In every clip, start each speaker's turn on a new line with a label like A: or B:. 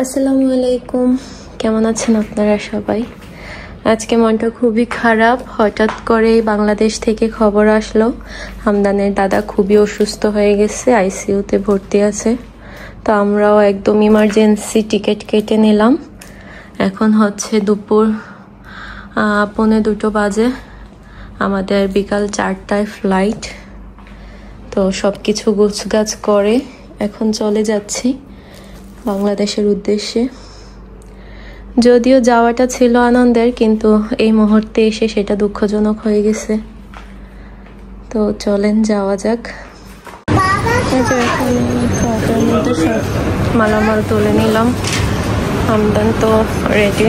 A: আসসালামু আলাইকুম, কেমন আছেন আপনারা সবাই? আজকে মনটা খুবই খারাপ। হঠাৎ করে বাংলাদেশ থেকে খবর আসলো হামদানের দাদা খুবই অসুস্থ হয়ে গেছে, আইসিইউতে ভর্তি আছে। তো আমরাও একদম ইমার্জেন্সি টিকিট কেটে নিলাম। এখন হচ্ছে দুপুর 1:45 বাজে, আমাদের বিকাল 4টায় ফ্লাইট। তো সব কিছু গোছগাছ করে এখন চলে যাচ্ছি বাংলাদেশের উদ্দেশ্যে। যদিও যাওয়াটা ছিল আনন্দের, কিন্তু এই মুহূর্তে এসে সেটা দুঃখজনক হয়ে গেছে। তো চলেন যাওয়া যাক। ফটোর মধ্যে সব মালামাল তুলে নিলাম। হামদান তো রেডি।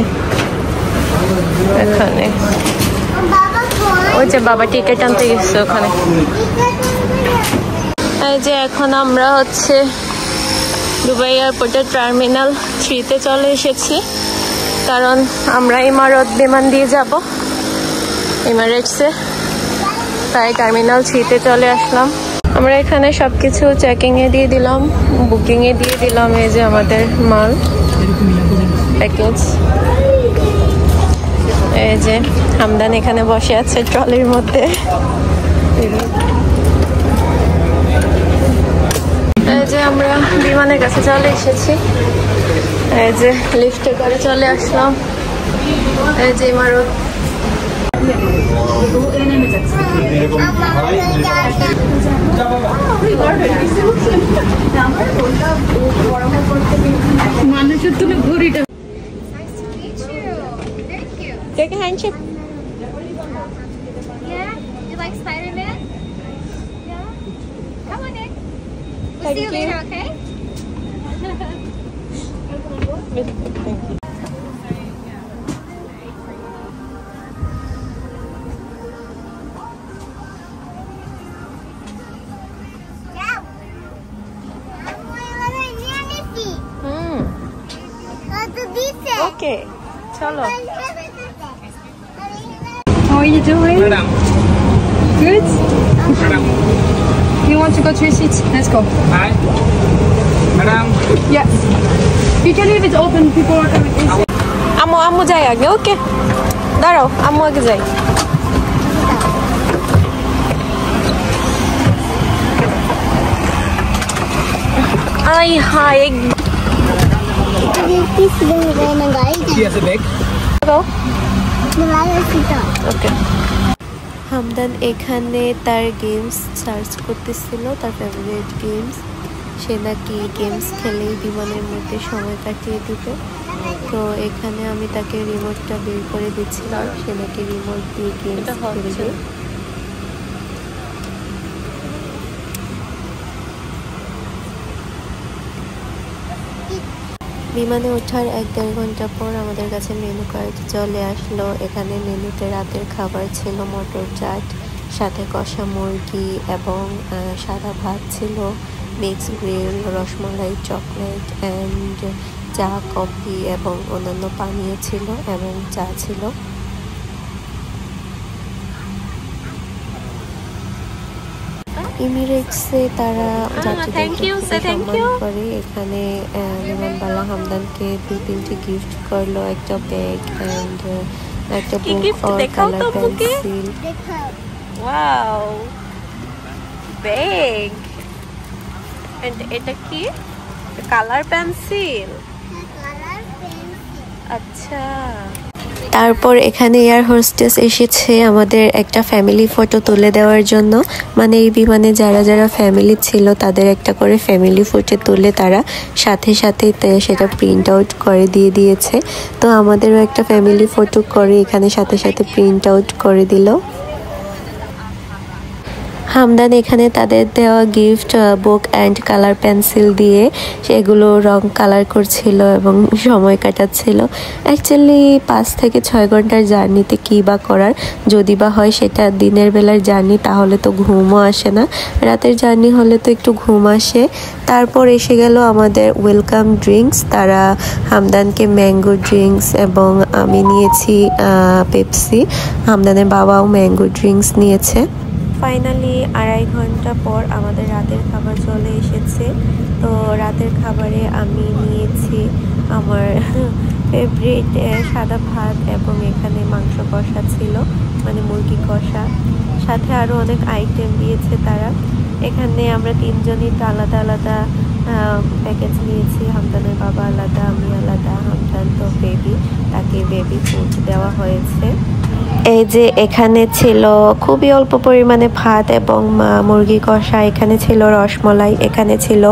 A: এখানে ওই যে বাবা টিকিট আনতে গেছে ওখানে। এই যে এখন আমরা হচ্ছে দুবাই এয়ারপোর্টের টার্মিনাল 3-তে চলে এসেছি, কারণ আমরা ইমারত বিমান দিয়ে যাব এমিরেটসে, তাই টার্মিনাল 3-তে চলে আসলাম। আমরা এখানে সবকিছু চেকিংয়ে দিয়ে দিলাম, বুকিংয়ে দিয়ে দিলাম। এই যে আমাদের মাল প্যাকেজ। এই যে হামদান এখানে বসে আছে ট্রলির মধ্যে। এই যে আমরা বিমানের কাছে চলে এসেছি। এই যে লিফটে করে চলে আসলাম। এই যে ইমারত। মানুষের তুলে ঘড়িটা Take a handshake.
B: Yeah? You like Spider-Man? Yeah? Come on, Nick. We'll
A: Thank
B: see you
A: you.
B: later, okay?
A: Thank you. Okay. Chalo.
C: How are you doing?
D: Madam.
C: Good?
D: Madam.
C: You want to go to your seats? Let's go.
D: Hi. Madam.
C: Yes. You can leave it open, people are coming inside.
A: আম্মু যাই আগে। ওকে, দাঁড়াও, আম্মু আগে যাই। I hi
D: Yes, a bag.
A: Okay. Hamdan এখানে তার games search করতেছিল, তার ফেভারিট গেমস। সে নাকি গেমস খেলেই বিমানের মধ্যে সময় কাটিয়ে দিবে। তো এখানে আমি তাকে রিমোটটা বের করে দিচ্ছিলাম, সে নাকি রিমোট দিয়ে গেমস খেলবে। বিমানে ওঠার 1-1.5 ঘন্টা পর আমাদের কাছে মেনু কার্ড চলে আসলো। এখানে মেনুতে রাতের খাবার ছিল মটর চাট, সাথে কষা মুরগি এবং সাদা ভাত ছিল, mix grill, rasmalai, chocolate and চা, কফি এবং অন্যান্য পানীয় ছিল এবং চা ছিল। এমিরেটসে তারা যাত্রীদের সম্মান করে। এখানে বিমানবালা হামদানকে 2-3টি গিফট করলো, একটা ব্যাগ অ্যান্ড একটা বুক আর colour pencil. Wow, bag and এটা কি? Colour pencil. আচ্ছা। তারপর এখানে এয়ার হোস্টেস এসেছে আমাদের একটা ফ্যামিলি ফটো তুলে দেওয়ার জন্য। মানে এই বিমানে যারা যারা ফ্যামিলি ছিল তাদের একটা করে ফ্যামিলি ফটো তুলে তারা সাথে সাথে সেটা প্রিন্ট আউট করে দিয়ে দিয়েছে। তো আমাদেরও একটা ফ্যামিলি ফটো করে এখানে সাথে সাথে প্রিন্ট আউট করে দিল। হামদান এখানে তাদের দেওয়া gift book and colour pencil দিয়ে সেগুলো রং কালার করছিল এবং সময় কাটাচ্ছিল। অ্যাকচুয়ালি 5 থেকে 6 ঘন্টার জার্নিতে কী বা করার, যদি বা হয় সেটা দিনের বেলার জার্নি তাহলে তো ঘুমও আসে না, রাতের জার্নি হলে তো একটু ঘুম আসে। তারপর এসে গেল আমাদের ওয়েলকাম ড্রিঙ্কস। তারা হামদানকে ম্যাঙ্গো ড্রিঙ্কস এবং আমি নিয়েছি পেপসি, হামদানের বাবাও ম্যাঙ্গো ড্রিঙ্কস নিয়েছে। ফাইনালি 2.5 ঘন্টা পর আমাদের রাতের খাবার চলে এসেছে। তো রাতের খাবারে আমি নিয়েছি আমার আমার ফেভারিট সাদা ভাত এবং এখানে মাংস কষা ছিল, মানে মুরগি কষা, সাথে আরও অনেক আইটেম দিয়েছে তারা। এখানে আমরা তিনজনই তো আলাদা আলাদা প্যাকেজ নিয়েছি। হামদানের বাবা আলাদা, আমি আলাদা, হামদান তো বেবি, তাকে বেবি ফুড দেওয়া হয়েছে। এই যে এখানে ছিল খুবই অল্প পরিমাণে ভাত এবং মুরগি কষা, এখানে ছিল রসমলাই, এখানে ছিল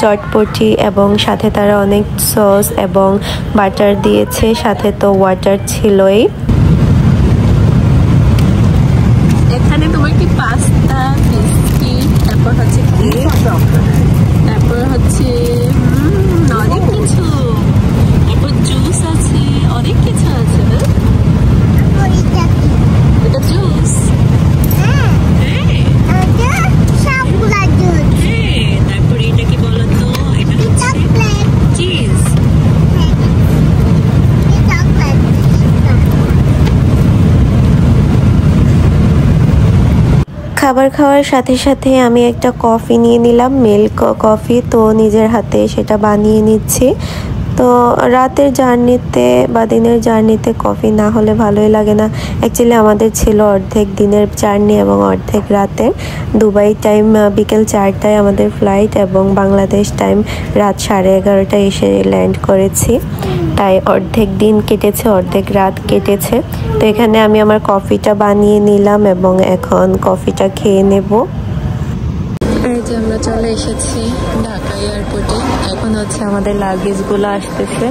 A: চটপটি এবং সাথে তারা অনেক সস এবং বাটার দিয়েছে, সাথে তো ওয়াটার ছিলই। এখানে তোমার কি পাস্তা, বিস্কিট, তারপর হচ্ছে কেক, তারপর হচ্ছে অনেক কিছু, তারপর জুস আছে, অনেক কিছু আছে। এটা জুস, তারপর এটা কি বলতো, এটা হচ্ছে চিজ। খাবার খাওয়ার সাথে সাথে আমি একটা কফি নিয়ে নিলাম, মিল্ক কফি, তো নিজের হাতে সেটা বানিয়ে নিচ্ছি। তো রাতের জার্নিতে বা দিনের জার্নিতে কফি না হলে ভালোই লাগে না। অ্যাকচুয়ালি আমাদের ছিল অর্ধেক দিনের জার্নি এবং অর্ধেক রাতের। দুবাই টাইম বিকেল 4টায় আমাদের ফ্লাইট এবং বাংলাদেশ টাইম রাত 11:30টায় এসে ল্যান্ড করেছি, তাই অর্ধেক দিন কেটেছে, অর্ধেক রাত কেটেছে। তো এখানে আমি আমার কফিটা বানিয়ে নিলাম এবং এখন কফিটা খেয়ে নেব। এই যে আমরা চলে এসেছি ঢাকা এয়ারপোর্টে, এখন হচ্ছে আমাদের লাগেজগুলো আসতেছে।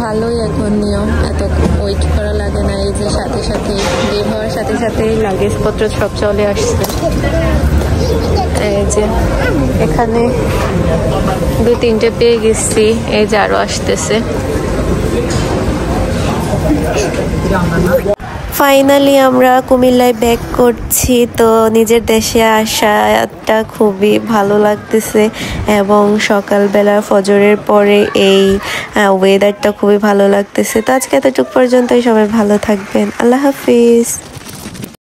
A: ভালোই এখন নিয়ম, এত ওয়েট করা লাগে না। এই যে সাথে সাথে বের হওয়ার সাথে সাথে লাগেজপত্র সব চলে আসছে। এই যে এখানে 2-3টে পেয়ে গেছি, এই যে আরো আসতেছে। ফাইনালি আমরা কুমিল্লায় ব্যাক করছি। তো নিজের দেশে আসাটা খুবই ভালো লাগতেছে এবং সকালবেলা ফজরের পরে এই ওয়েদারটা খুবই ভালো লাগতেছে। তো আজকে এতটুকু পর্যন্তই, সবাই ভালো থাকবেন, আল্লাহ হাফিজ।